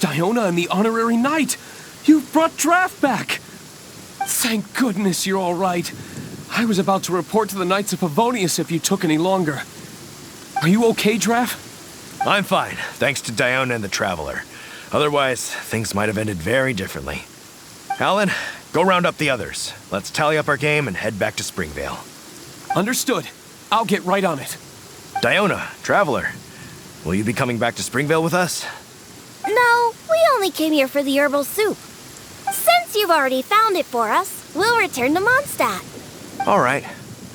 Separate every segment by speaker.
Speaker 1: Diona and the Honorary Knight! You've brought Draft back! Thank goodness you're all right. I was about to report to the Knights of Favonius if you took any longer. Are you okay, Draft?
Speaker 2: I'm fine, thanks to Diona and the Traveler. Otherwise, things might have ended very differently. Allan, go round up the others. Let's tally up our game and head back to Springvale.
Speaker 1: Understood. I'll get right on it.
Speaker 2: Diona, Traveler, will you be coming back to Springvale with us?
Speaker 3: No, we only came here for the herbal soup. Since you've already found it for us, we'll return to Mondstadt.
Speaker 2: All right.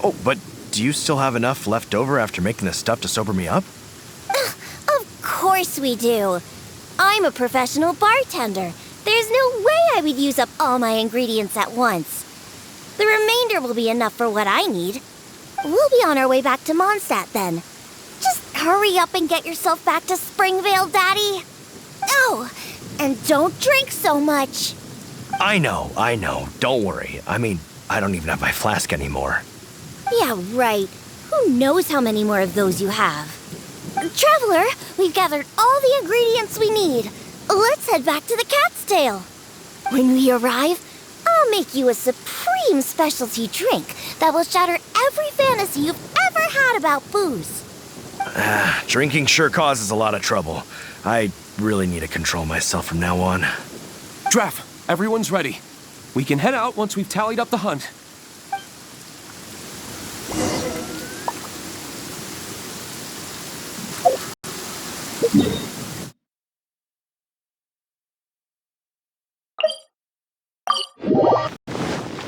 Speaker 2: Oh, but do you still have enough left over after making the stuff to sober me up?
Speaker 3: Of course we do. I'm a professional bartender. There's no way I would use up all my ingredients at once. The remainder will be enough for what I need. We'll be on our way back to Mondstadt then. Just hurry up and get yourself back to Springvale, Daddy. Oh, and don't drink so much.
Speaker 2: I know. Don't worry. I mean, I don't even have my flask anymore.
Speaker 3: Yeah, right. Who knows how many more of those you have? Traveler, we've gathered all the ingredients we need. Let's head back to the Cat's Tail. When we arrive, I'll make you a supreme specialty drink that will shatter every fantasy you've ever had about booze.
Speaker 2: Drinking sure causes a lot of trouble. I really need to control myself from now on.
Speaker 1: Draft, everyone's ready. We can head out once we've tallied up the hunt.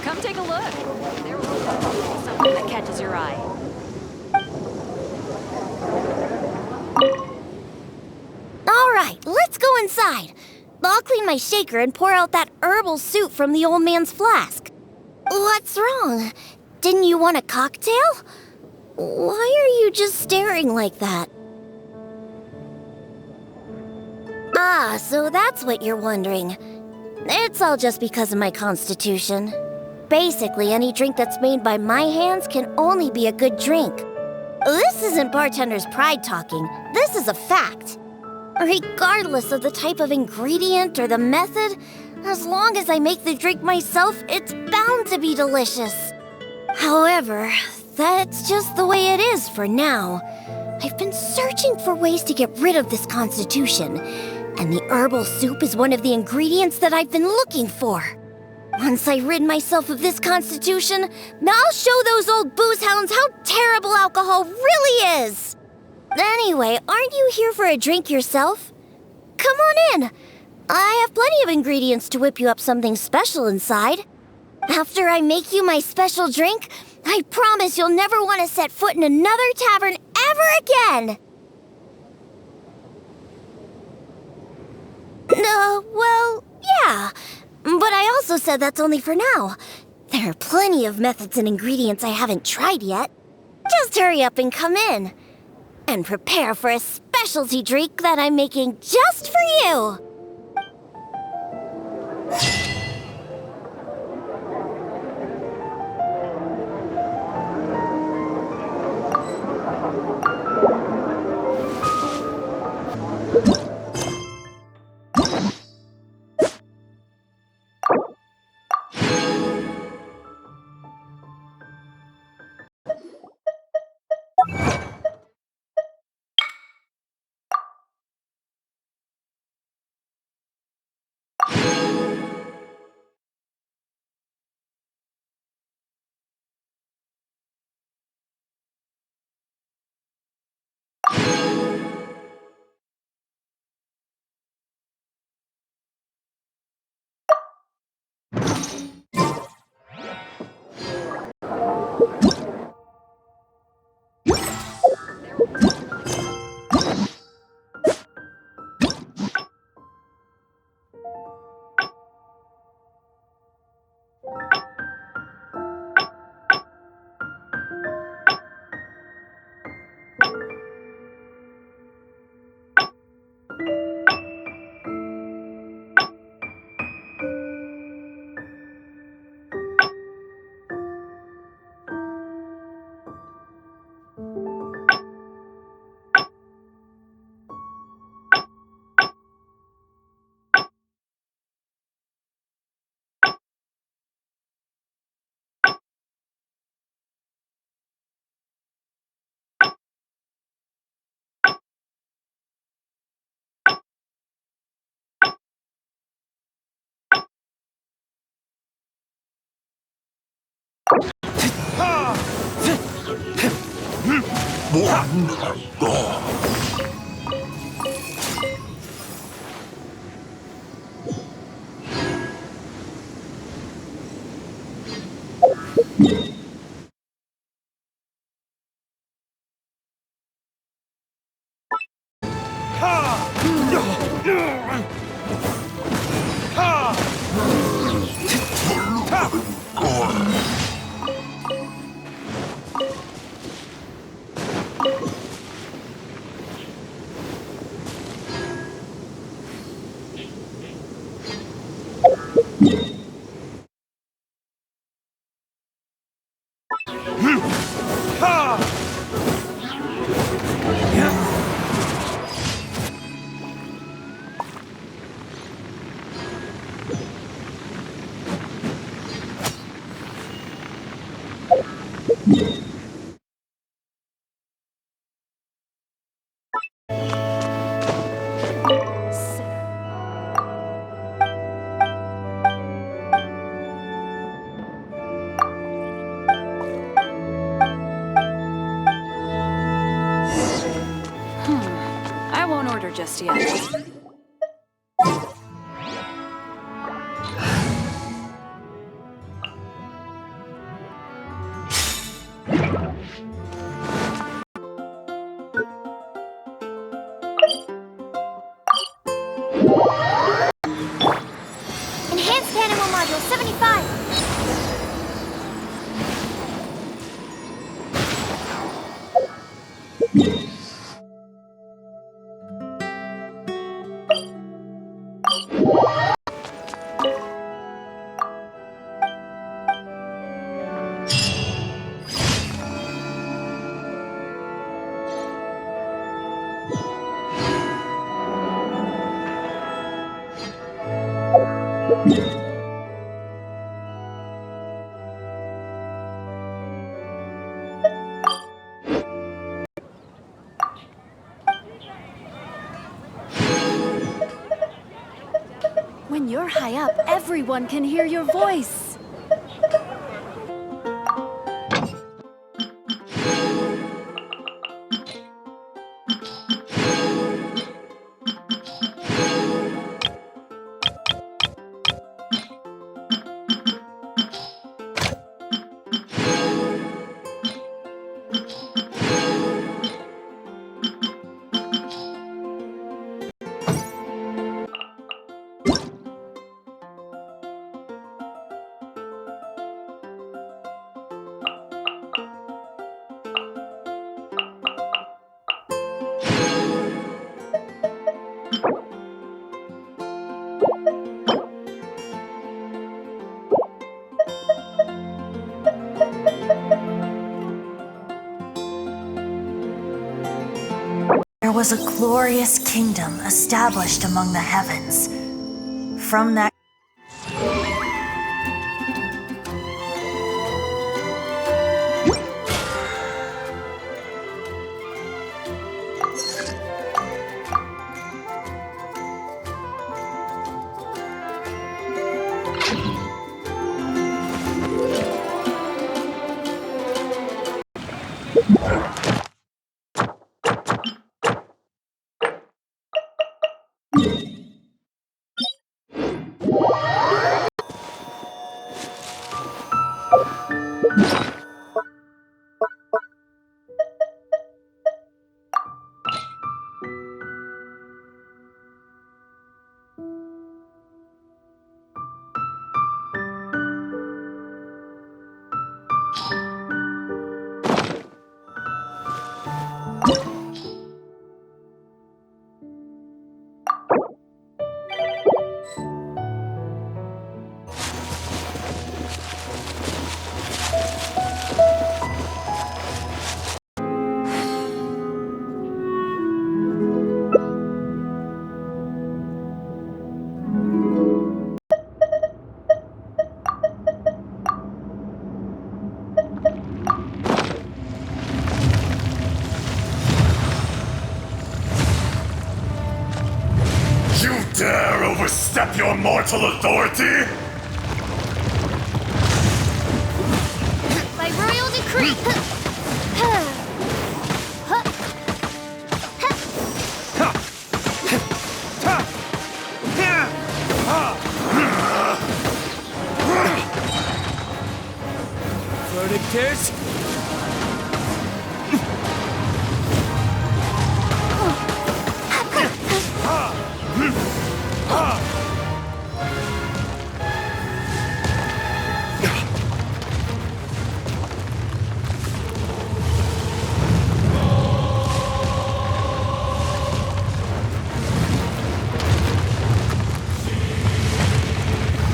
Speaker 4: Come take a look. There will be something that catches your eye.
Speaker 3: All right, let's go inside. I'll clean my shaker and pour out that herbal soup from the old man's flask. What's wrong? Didn't you want a cocktail? Why are you just staring like that? Ah, so that's what you're wondering. It's all just because of my constitution. Basically, any drink that's made by my hands can only be a good drink. This isn't bartender's pride talking. This is a fact. Regardless of the type of ingredient or the method, as long as I make the drink myself, it's bound to be delicious. However, that's just the way it is for now. I've been searching for ways to get rid of this constitution, and the herbal soup is one of the ingredients that I've been looking for. Once I rid myself of this constitution, I'll show those old booze hounds how terrible alcohol really is. Anyway, aren't you here for a drink yourself? Come on in. I have plenty of ingredients to whip you up something special inside. After I make you my special drink, I promise you'll never want to set foot in another tavern ever again. Well, yeah. But I also said that's only for now. There are plenty of methods and ingredients I haven't tried yet. Just hurry up and come in. And prepare for a specialty drink that I'm making just for you.
Speaker 5: One has gone.
Speaker 4: I won't order just yet.
Speaker 3: Enhanced Animal Module 75!
Speaker 4: When you're high up, everyone can hear your voice.
Speaker 6: There was a glorious kingdom established among the heavens. From that
Speaker 5: Dare overstep your mortal authority?
Speaker 3: By
Speaker 1: Verdict is...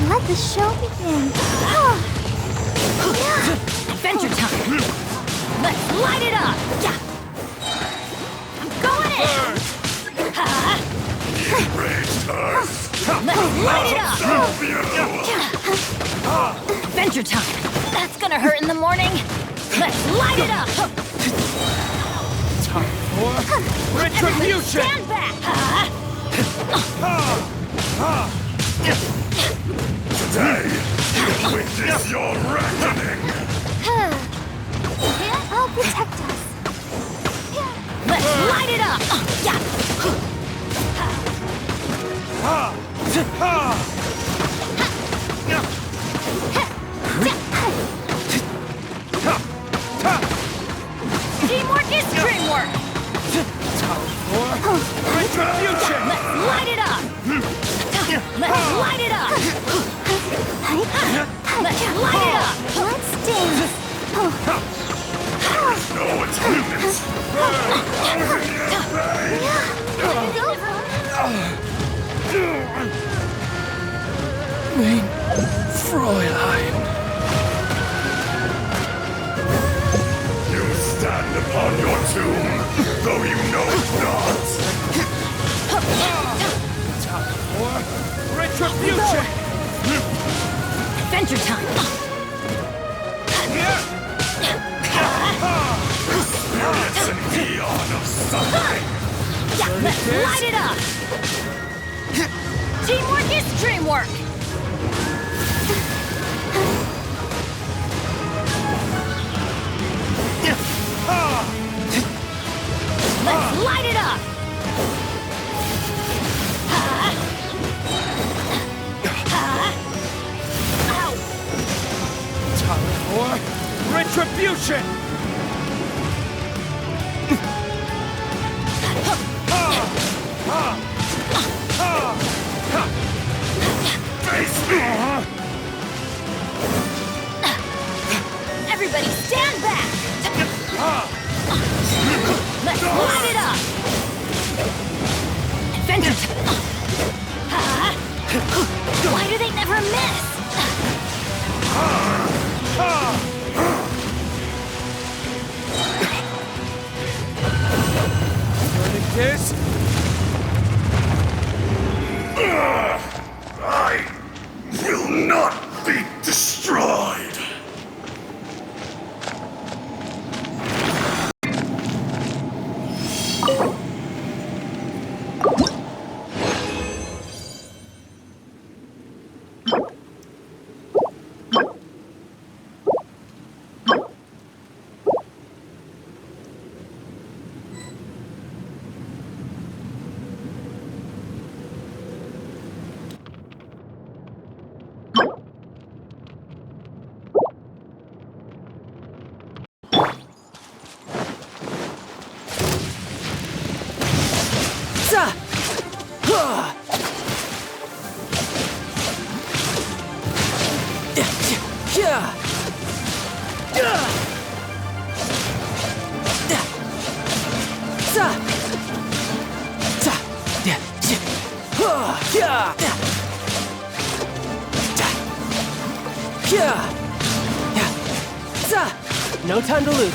Speaker 3: Let the show begin.
Speaker 4: Adventure time! Let's light it up! Yeah. I'm going in! Let's light it up! Adventure time! That's gonna hurt in the morning! Let's light it up!
Speaker 1: Time for retribution!
Speaker 4: Stand back!
Speaker 5: Today, you witness your reckoning.
Speaker 3: I'll protect us.
Speaker 4: Let's light it up! Yeah. Teamwork is dreamwork!
Speaker 1: Time for retribution!
Speaker 4: Let's light it up! Let's light it up! Let's light it up!
Speaker 3: Let's dance.
Speaker 5: No attendance.
Speaker 1: Mein Fräulein.
Speaker 5: You stand upon your tomb, though you know it not.
Speaker 1: Time for retribution!
Speaker 4: Adventure time!
Speaker 5: It's an eon of suffering.
Speaker 4: Yeah, let's light it up! Teamwork is dreamwork! Let's light it up!
Speaker 1: Time for retribution!
Speaker 5: Face me!
Speaker 4: Everybody stand back! Let's light it up! Adventure time! Why do they never miss?
Speaker 1: Verdict is...
Speaker 5: I will not be destroyed.
Speaker 1: No time to lose.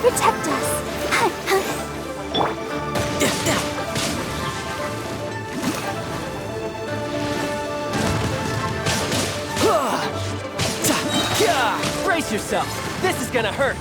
Speaker 3: Protect us.
Speaker 7: Brace yourself. This is gonna hurt.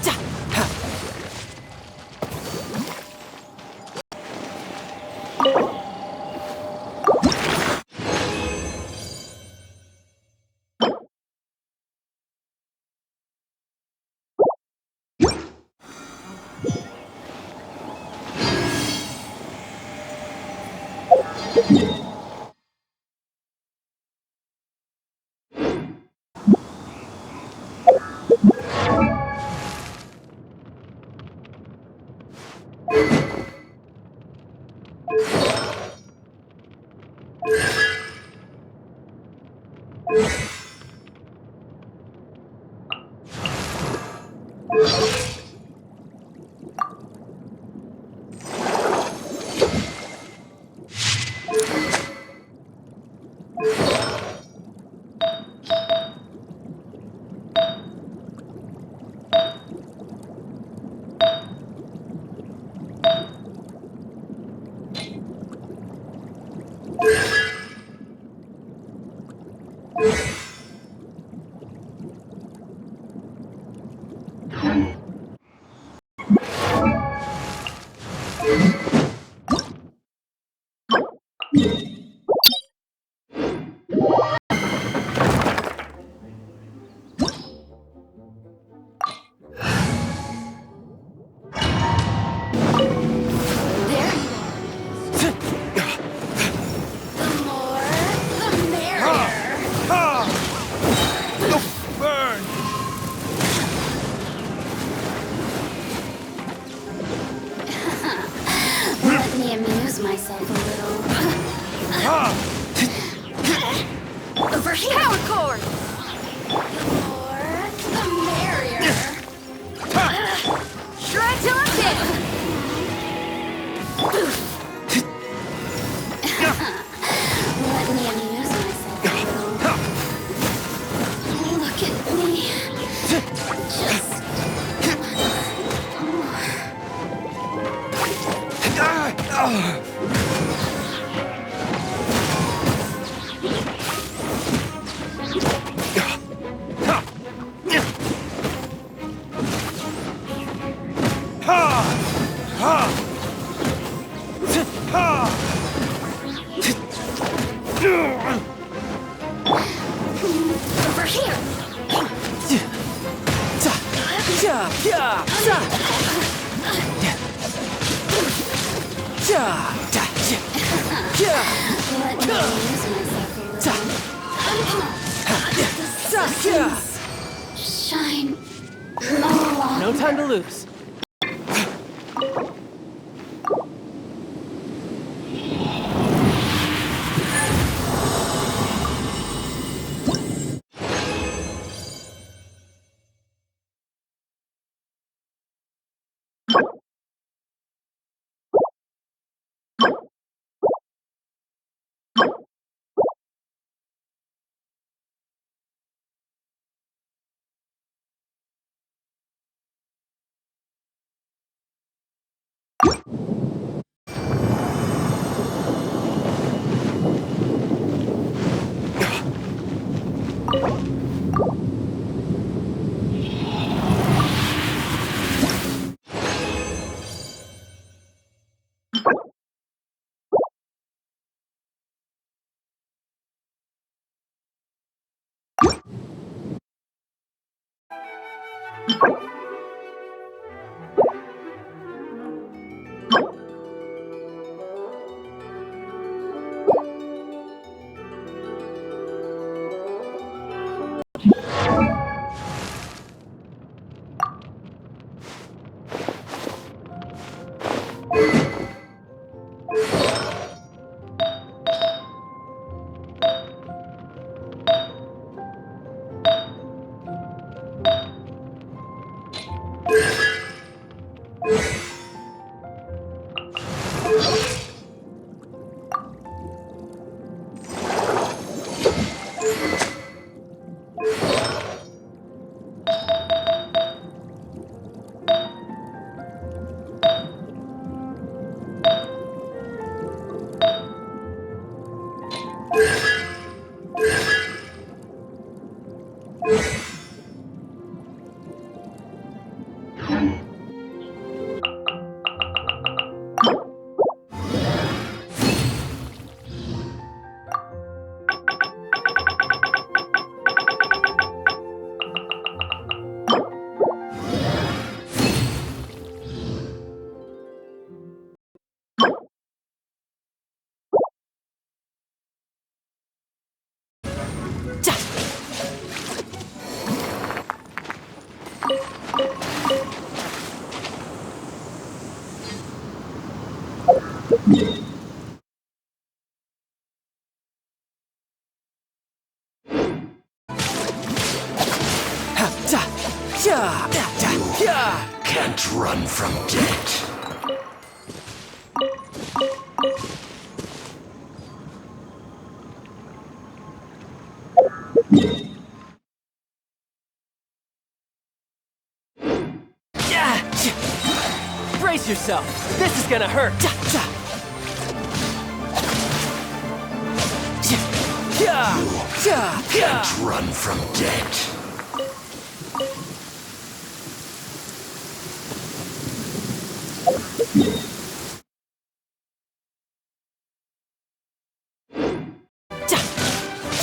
Speaker 4: Shine.
Speaker 7: No time to lose.
Speaker 5: can't run from death.
Speaker 7: Brace yourself. This is gonna hurt.
Speaker 5: You can't run from death.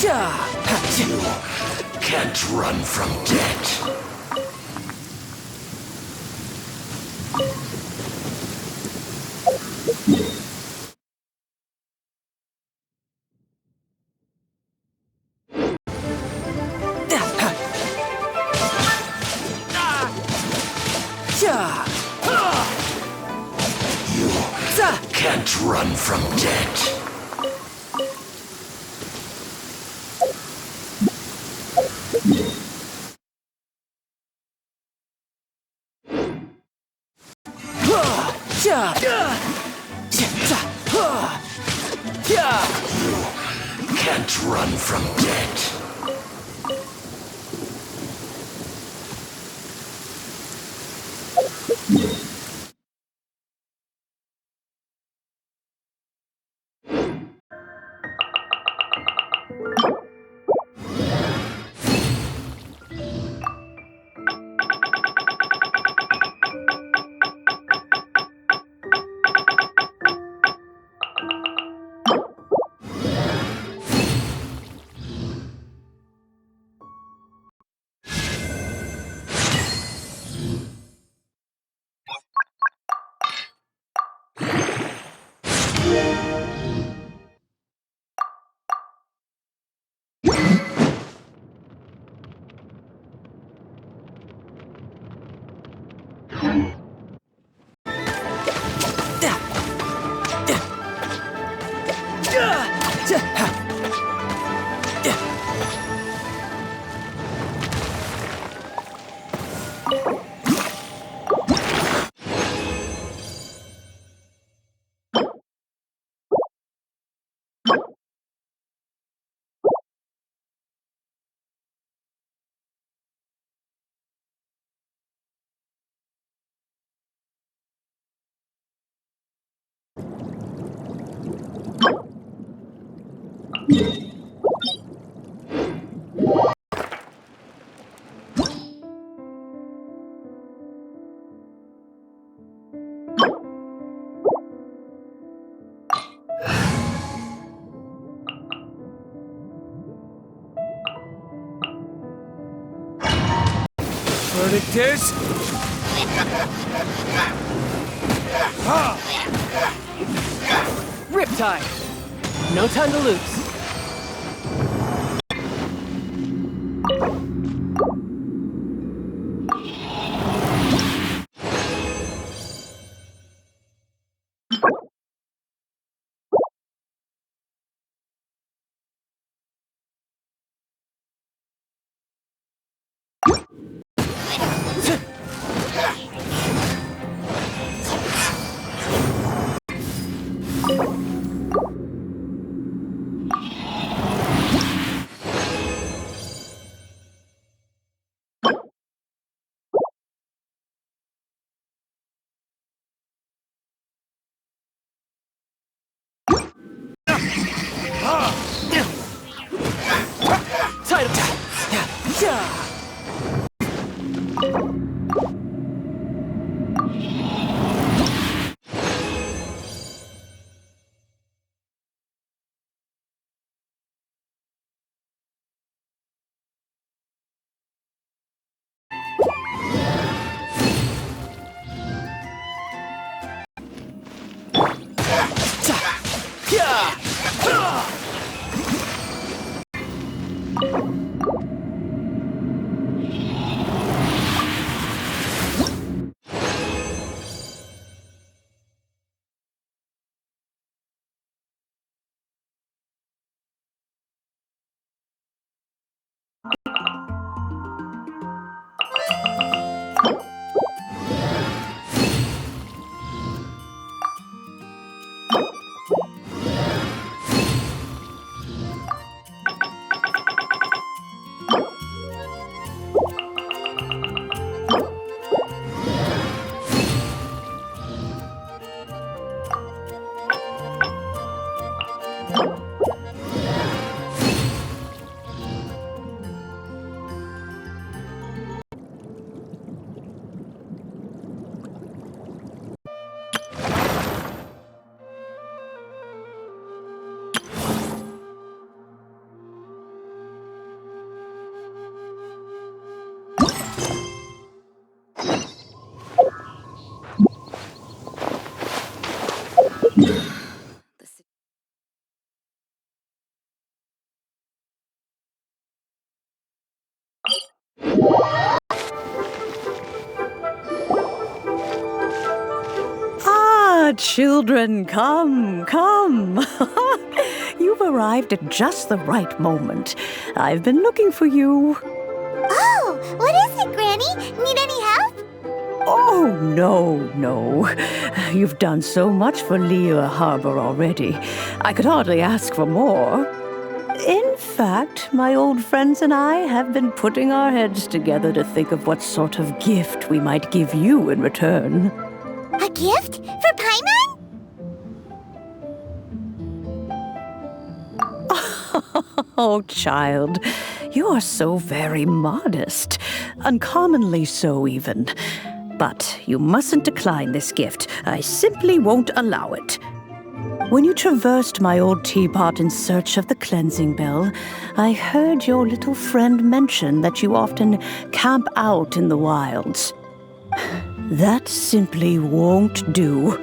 Speaker 5: You can't run from death. You can't run from death. You can't run from death.
Speaker 1: Verdict is...
Speaker 7: Riptide. No time to lose.
Speaker 8: Children, come, come. You've arrived at just the right moment. I've been looking for you.
Speaker 3: Oh, what is it, Granny? Need any help?
Speaker 8: Oh, no. You've done so much for Liyue Harbor already. I could hardly ask for more. In fact, my old friends and I have been putting our heads together to think of what sort of gift we might give you in return.
Speaker 3: A gift? For Paimon?
Speaker 8: Oh, child, you are so very modest. Uncommonly so, even. But you mustn't decline this gift. I simply won't allow it. When you traversed my old teapot in search of the cleansing bell, I heard your little friend mention that you often camp out in the wilds. That simply won't do,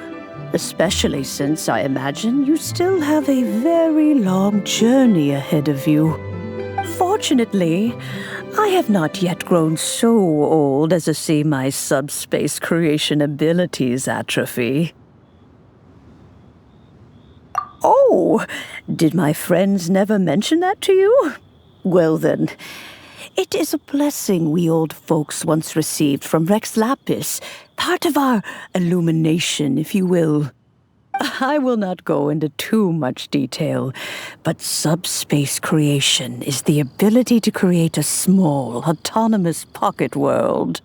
Speaker 8: especially since I imagine you still have a very long journey ahead of you. Fortunately, I have not yet grown so old as to see my subspace creation abilities atrophy. Oh, did my friends never mention that to you? Well then, it is a blessing we old folks once received from Rex Lapis, part of our illumination, if you will. I will not go into too much detail, but subspace creation is the ability to create a small, autonomous pocket world.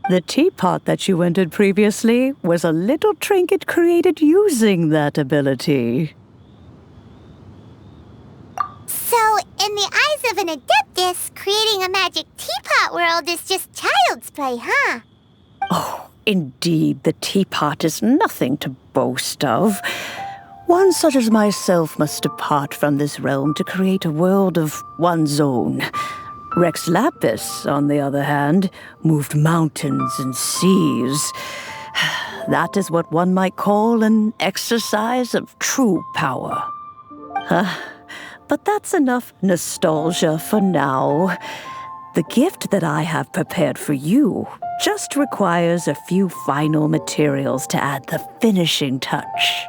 Speaker 8: The teapot that you entered previously was a little trinket created using that ability.
Speaker 3: So, in the eyes of an Adeptus, creating a magic teapot world is just child's play, huh?
Speaker 8: Oh, indeed, the teapot is nothing to boast of. One such as myself must depart from this realm to create a world of one's own. Rex Lapis, on the other hand, moved mountains and seas. That is what one might call an exercise of true power. But that's enough nostalgia for now. The gift that I have prepared for you just requires a few final materials to add the finishing touch.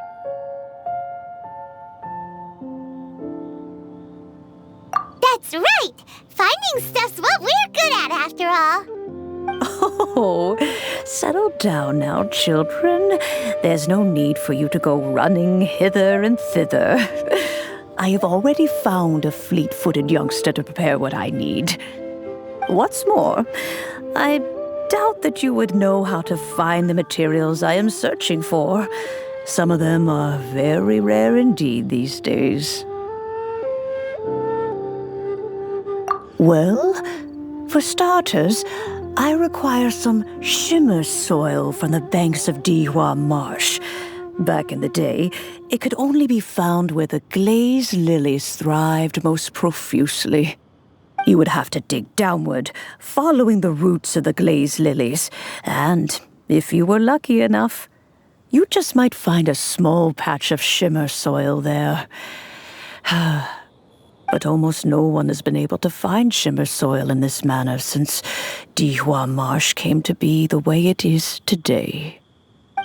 Speaker 3: That's right! Finding stuff's what we're good at, after all.
Speaker 8: Oh, settle down now, children. There's no need for you to go running hither and thither. I have already found a fleet-footed youngster to prepare what I need. What's more, I doubt that you would know how to find the materials I am searching for. Some of them are very rare indeed these days. Well, for starters, I require some shimmer soil from the banks of Dihua Marsh. Back in the day, it could only be found where the glazed lilies thrived most profusely. You would have to dig downward, following the roots of the glazed lilies, and if you were lucky enough, you just might find a small patch of shimmer soil there. But almost no one has been able to find shimmer soil in this manner since Dihua Marsh came to be the way it is today.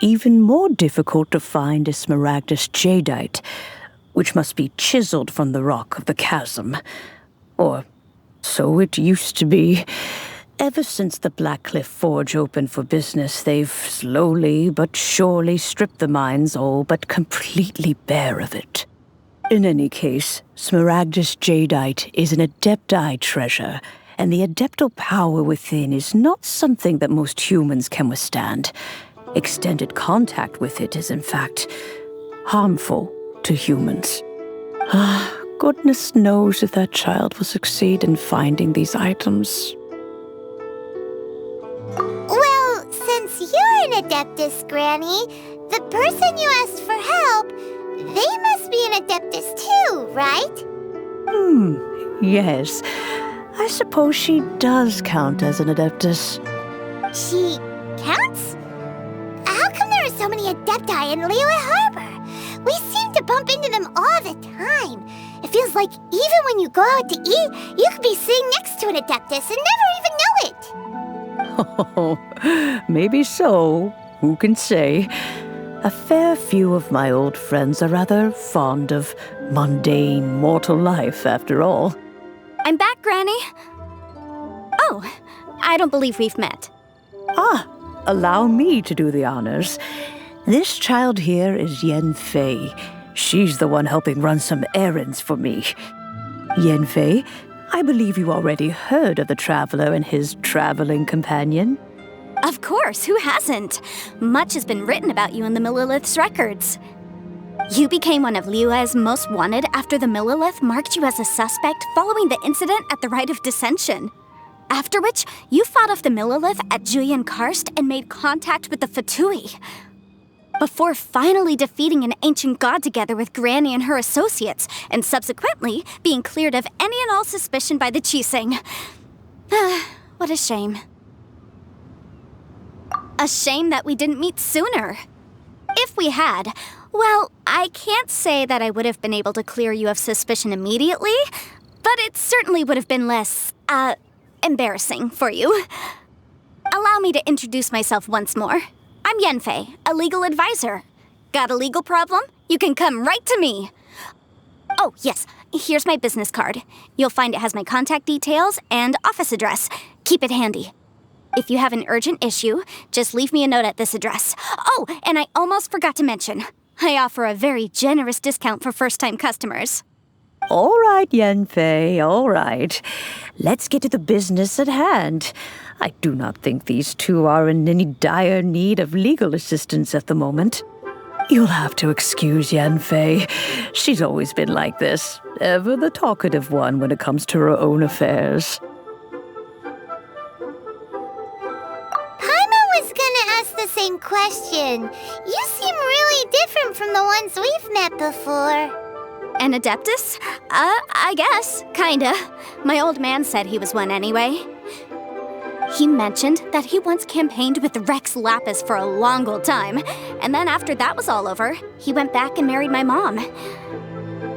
Speaker 8: Even more difficult to find is smaragdus jadeite, which must be chiseled from the rock of the chasm. Or so it used to be. Ever since the Blackcliff Forge opened for business, they've slowly but surely stripped the mines all but completely bare of it. In any case, smaragdus jadeite is an adepti treasure, and the adeptal power within is not something that most humans can withstand. Extended contact with it is, in fact, harmful to humans. Goodness knows if that child will succeed in finding these items.
Speaker 3: Well, since you're an Adeptus, Granny, the person you asked for help, they must be an Adeptus too, right?
Speaker 8: Yes. I suppose she does count as an Adeptus.
Speaker 3: She counts? How come there are so many Adepti in Liyue Harbor? We seem to bump into them all the time. It feels like even when you go out to eat, you could be sitting next to an Adeptus and never even know it.
Speaker 8: Oh, maybe so. Who can say? A fair few of my old friends are rather fond of mundane mortal life, after all.
Speaker 4: I'm back, Granny. Oh, I don't believe we've met.
Speaker 8: Allow me to do the honors. This child here is Yanfei. She's the one helping run some errands for me. Yanfei, I believe you already heard of the traveler and his traveling companion.
Speaker 4: Of course, who hasn't? Much has been written about you in the Millilith's records. You became one of Liyue's most wanted after the Millilith marked you as a suspect following the incident at the Rite of Dissension. After which, you fought off the Millilith at Julian Karst and made contact with the Fatui. Before finally defeating an ancient god together with Granny and her associates, and subsequently being cleared of any and all suspicion by the Qixing. What a shame. A shame that we didn't meet sooner. If we had, well, I can't say that I would have been able to clear you of suspicion immediately, but it certainly would have been less, embarrassing for you. Allow me to introduce myself once more. I'm Yanfei, a legal advisor. Got a legal problem? You can come right to me. Oh, yes, here's my business card. You'll find it has my contact details and office address. Keep it handy. If you have an urgent issue, just leave me a note at this address. Oh, and I almost forgot to mention, I offer a very generous discount for first-time customers.
Speaker 8: All right, Yanfei, all right. Let's get to the business at hand. I do not think these two are in any dire need of legal assistance at the moment. You'll have to excuse Yanfei. She's always been like this, ever the talkative one when it comes to her own affairs.
Speaker 3: The same question. You seem really different from the ones we've met before.
Speaker 4: An Adeptus? I guess. Kinda. My old man said he was one anyway. He mentioned that he once campaigned with Rex Lapis for a long old time, and then after that was all over, he went back and married my mom.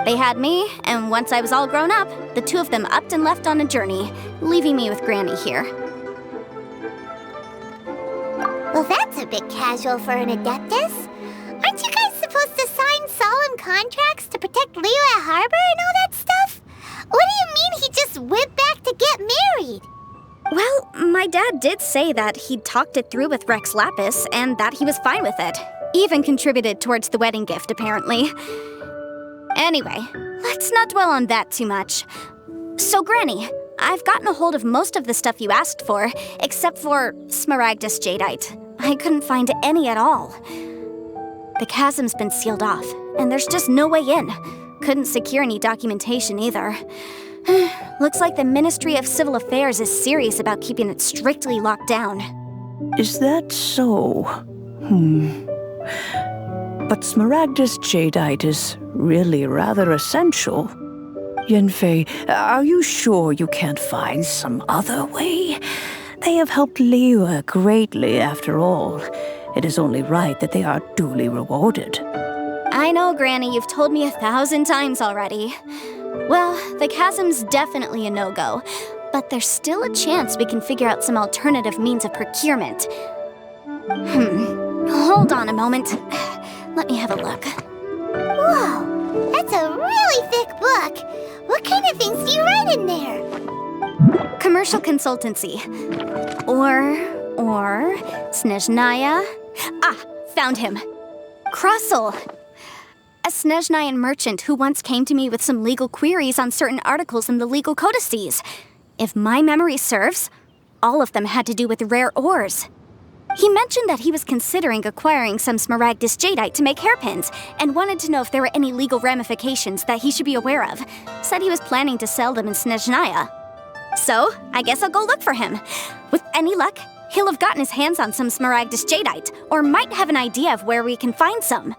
Speaker 4: They had me, and once I was all grown up, the two of them upped and left on a journey, leaving me with Granny here.
Speaker 3: Well, that's a bit casual for an Adeptus. Aren't you guys supposed to sign solemn contracts to protect Liyue Harbor and all that stuff? What do you mean he just went back to get married?
Speaker 4: Well, my dad did say that he'd talked it through with Rex Lapis and that he was fine with it. Even contributed towards the wedding gift, apparently. Anyway, let's not dwell on that too much. So, Granny, I've gotten a hold of most of the stuff you asked for, except for Smaragdus Jadeite. I couldn't find any at all. The chasm's been sealed off, and there's just no way in. Couldn't secure any documentation either. Looks like the Ministry of Civil Affairs is serious about keeping it strictly locked down.
Speaker 8: Is that so? But Smaragdus Jadeite is really rather essential. Yanfei, are you sure you can't find some other way? They have helped Liyue greatly, after all. It is only right that they are duly rewarded.
Speaker 4: I know, Granny, you've told me 1,000 times already. Well, the chasm's definitely a no-go, but there's still a chance we can figure out some alternative means of procurement. Hold on a moment. Let me have a look.
Speaker 3: Whoa, that's a really thick book. What kind of things do you write in there?
Speaker 4: Commercial consultancy. Or Snezhnaya. Found him. Krosl. A Snezhnayan merchant who once came to me with some legal queries on certain articles in the legal codices. If my memory serves, all of them had to do with rare ores. He mentioned that he was considering acquiring some Smaragdus Jadeite to make hairpins, and wanted to know if there were any legal ramifications that he should be aware of. Said he was planning to sell them in Snezhnaya. So, I guess I'll go look for him. With any luck, he'll have gotten his hands on some Smaragdus Jadeite, or might have an idea of where we can find some.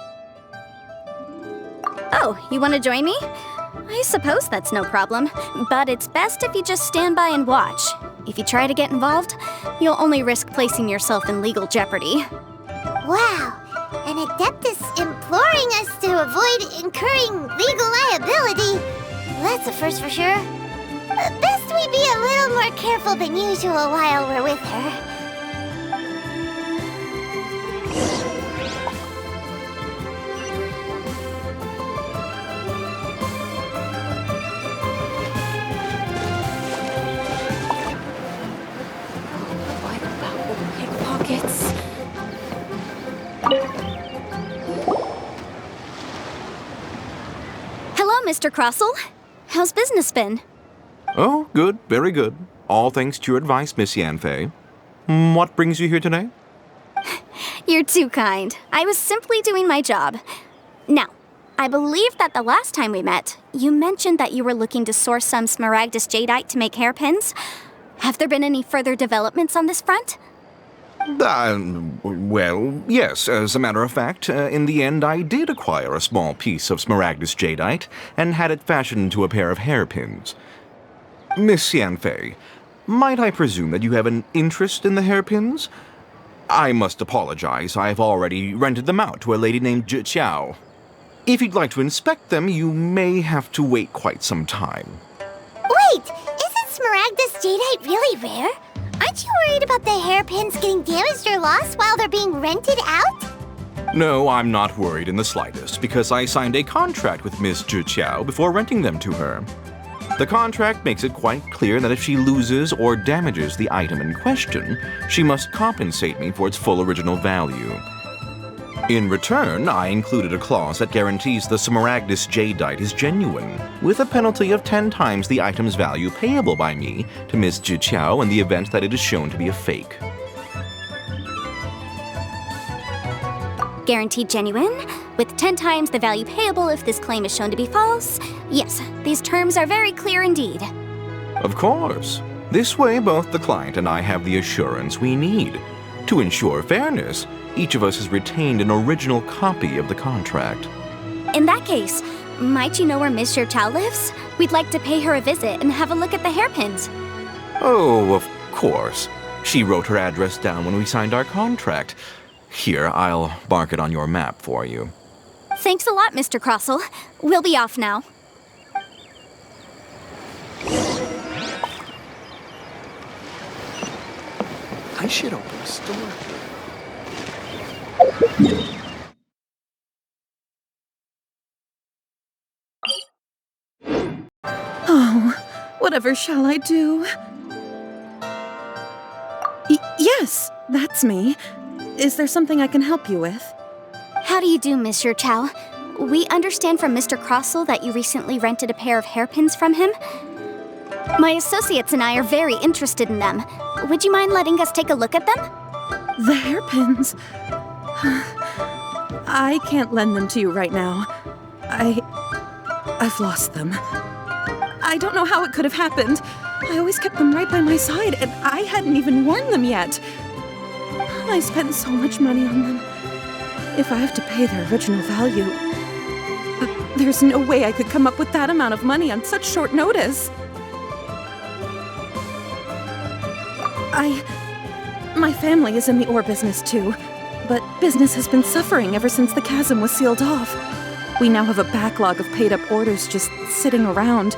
Speaker 4: Oh, you want to join me? I suppose that's no problem, but it's best if you just stand by and watch. If you try to get involved, you'll only risk placing yourself in legal jeopardy.
Speaker 3: Wow, an Adeptus imploring us to avoid incurring legal liability. Well, that's a first for sure. Best we be a little more careful than usual while we're with her.
Speaker 4: Mr. Krosl. How's business been?
Speaker 9: Oh, good, very good. All thanks to your advice, Miss Yanfei. What brings you here today?
Speaker 4: You're too kind. I was simply doing my job. Now, I believe that the last time we met, you mentioned that you were looking to source some Smaragdus jadeite to make hairpins. Have there been any further developments on this front?
Speaker 9: Well, yes. As a matter of fact, in the end, I did acquire a small piece of Smaragdus jadeite and had it fashioned into a pair of hairpins. Miss Yanfei, might I presume that you have an interest in the hairpins? I must apologize. I've already rented them out to a lady named Zhiqiao. If you'd like to inspect them, you may have to wait quite some time.
Speaker 3: Wait, isn't Smaragdus jadeite really rare? Aren't you worried about the hairpins getting damaged or lost while they're being rented out?
Speaker 9: No, I'm not worried in the slightest, because I signed a contract with Miss Zhiqiao before renting them to her. The contract makes it quite clear that if she loses or damages the item in question, she must compensate me for its full original value. In return, I included a clause that guarantees the Smaragdus jadeite is genuine, with a penalty of 10 times the item's value payable by me to Miss Zhiqiao in the event that it is shown to be a fake.
Speaker 4: Guaranteed genuine, with 10 times the value payable if this claim is shown to be false. Yes, these terms are very clear indeed.
Speaker 9: Of course. This way, both the client and I have the assurance we need. To ensure fairness, each of us has retained an original copy of the contract.
Speaker 4: In that case, might you know where Miss Zhiqiao lives? We'd like to pay her a visit and have a look at the hairpins.
Speaker 9: Oh, of course. She wrote her address down when we signed our contract. Here, I'll mark it on your map for you.
Speaker 4: Thanks a lot, Mr. Krosl. We'll be off now.
Speaker 1: I should open a store.
Speaker 10: Oh, whatever shall I do? Yes, that's me. Is there something I can help you with?
Speaker 4: How do you do, Miss Zhiqiao? We understand from Mr. Krosl that you recently rented a pair of hairpins from him. My associates and I are very interested in them. Would you mind letting us take a look at them?
Speaker 10: The hairpins? I can't lend them to you right now. I've lost them. I don't know how it could have happened. I always kept them right by my side, and I hadn't even worn them yet. I spent so much money on them. If I have to pay their original value, there's no way I could come up with that amount of money on such short notice. My family is in the ore business too, but business has been suffering ever since the chasm was sealed off. We now have a backlog of paid-up orders just sitting around,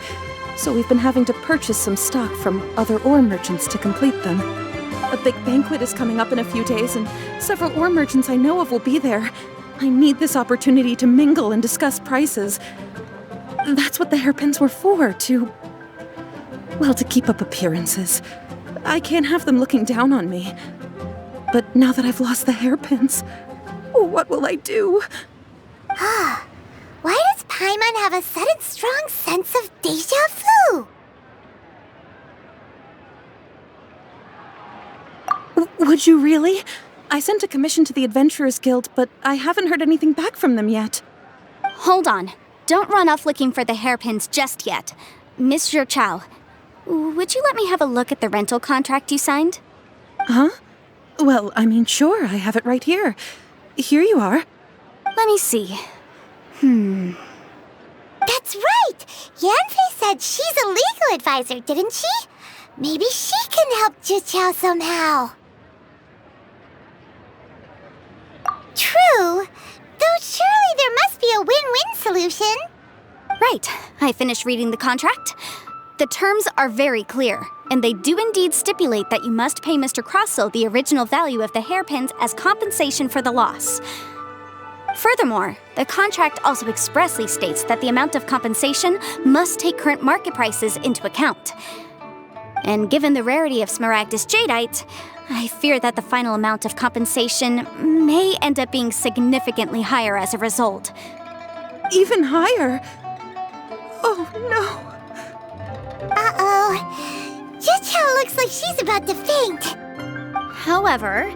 Speaker 10: so we've been having to purchase some stock from other ore merchants to complete them. A big banquet is coming up in a few days, and several ore merchants I know of will be there. I need this opportunity to mingle and discuss prices. That's what the hairpins were for, to keep up appearances. I can't have them looking down on me. But now that I've lost the hairpins, what will I do?
Speaker 3: Why does Paimon have a sudden strong sense of déjà vu?
Speaker 10: Would you really? I sent a commission to the Adventurers Guild, but I haven't heard anything back from them yet.
Speaker 4: Hold on. Don't run off looking for the hairpins just yet. Miss Zhiqiao, would you let me have a look at the rental contract you signed?
Speaker 10: Huh? Well, sure, I have it right here. Here you are.
Speaker 4: Let me see.
Speaker 3: That's right! Yanfei said she's a legal advisor, didn't she? Maybe she can help Zhiqiao somehow. True. Though surely there must be a win-win solution.
Speaker 4: Right. I finished reading the contract. The terms are very clear, and they do indeed stipulate that you must pay Mr. Krosl the original value of the hairpins as compensation for the loss. Furthermore, the contract also expressly states that the amount of compensation must take current market prices into account. And given the rarity of Smaragdus jadeite, I fear that the final amount of compensation may end up being significantly higher as a result.
Speaker 10: Even higher? Oh, no.
Speaker 3: Uh-oh. Zhiqiao looks like she's about to faint.
Speaker 4: However,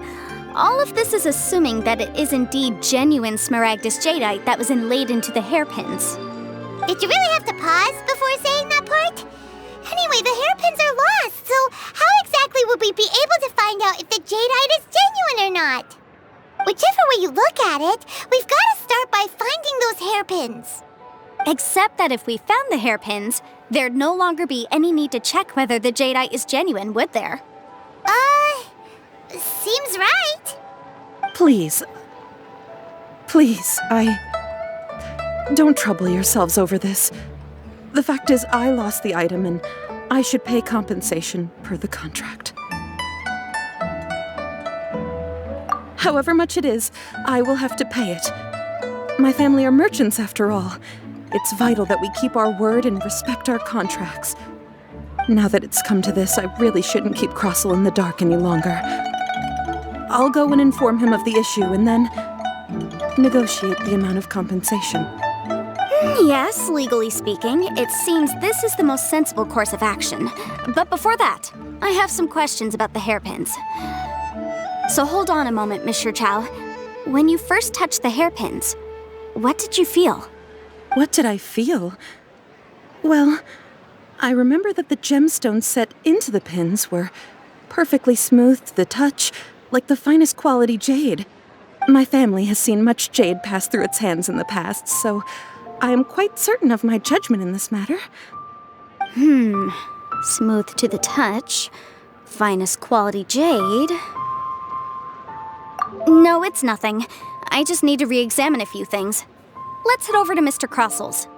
Speaker 4: all of this is assuming that it is indeed genuine smaragdus jadeite that was inlaid into the hairpins.
Speaker 3: Did you really have to pause before saying that part? Anyway, the hairpins are lost, so how exactly would we be able to find out if the jadeite is genuine or not? Whichever way you look at it, we've got to start by finding those hairpins.
Speaker 4: Except that if we found the hairpins, there'd no longer be any need to check whether the jadeite is genuine, would there?
Speaker 3: Seems right.
Speaker 10: Please, don't trouble yourselves over this. The fact is, I lost the item and I should pay compensation per the contract. However much it is, I will have to pay it. My family are merchants, after all. It's vital that we keep our word and respect our contracts. Now that it's come to this, I really shouldn't keep Krosl in the dark any longer. I'll go and inform him of the issue and then negotiate the amount of compensation.
Speaker 4: Yes, legally speaking, it seems this is the most sensible course of action. But before that, I have some questions about the hairpins. So hold on a moment, Miss Zhiqiao. When you first touched the hairpins, what did you feel?
Speaker 10: What did I feel? Well, I remember that the gemstones set into the pins were perfectly smooth to the touch, like the finest quality jade. My family has seen much jade pass through its hands in the past, so I am quite certain of my judgment in this matter.
Speaker 4: Smooth to the touch, finest quality jade. No, it's nothing. I just need to re-examine a few things. Let's head over to Mr. Krosl's.